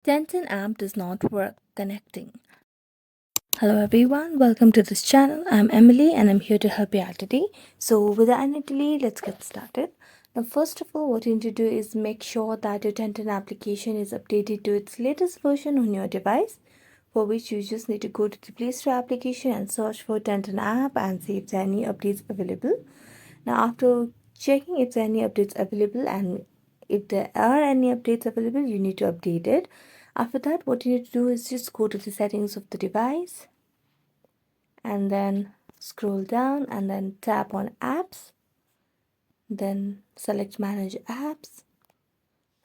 Tenten app does not work connecting. Hello everyone, welcome to this channel. I'm Emily and I'm here to help you out today. So without any delay, let's get started. Now first of all, what you need to do is make sure that your Tenten application is updated to its latest version on your device, for which you just need to go to the Play Store application and search for Tenten app and see if there are any updates available. Now after checking if there are any updates available and if there are any updates available, you need to update it. After that, what you need to do is just go to the settings of the device and then scroll down and then tap on apps, then select manage apps.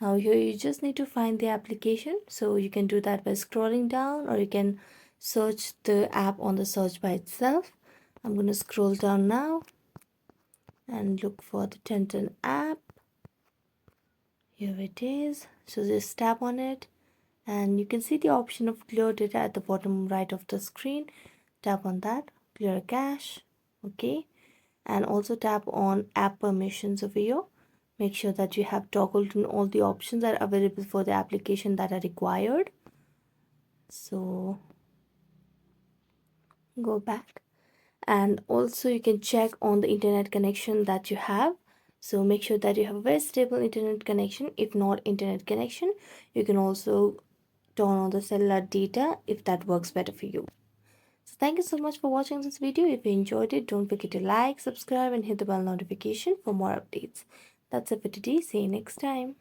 Now here you just need to find the application, so you can do that by scrolling down or you can search the app on the search by itself. I'm going to scroll down now and look for the Tenten app. Here it is. So just tap on it and you can see the option of clear data at the bottom right of the screen. Tap on that, clear cache, okay, and also tap on app permissions over here. Make sure that you have toggled in all the options that are available for the application that are required. So go back and also you can check on the internet connection that you have. So make sure that you have a very stable internet connection. If not internet connection, you can also turn on the cellular data if that works better for you. So thank you so much for watching this video. If you enjoyed it, don't forget to like, subscribe and hit the bell notification for more updates. That's it for today. See you next time.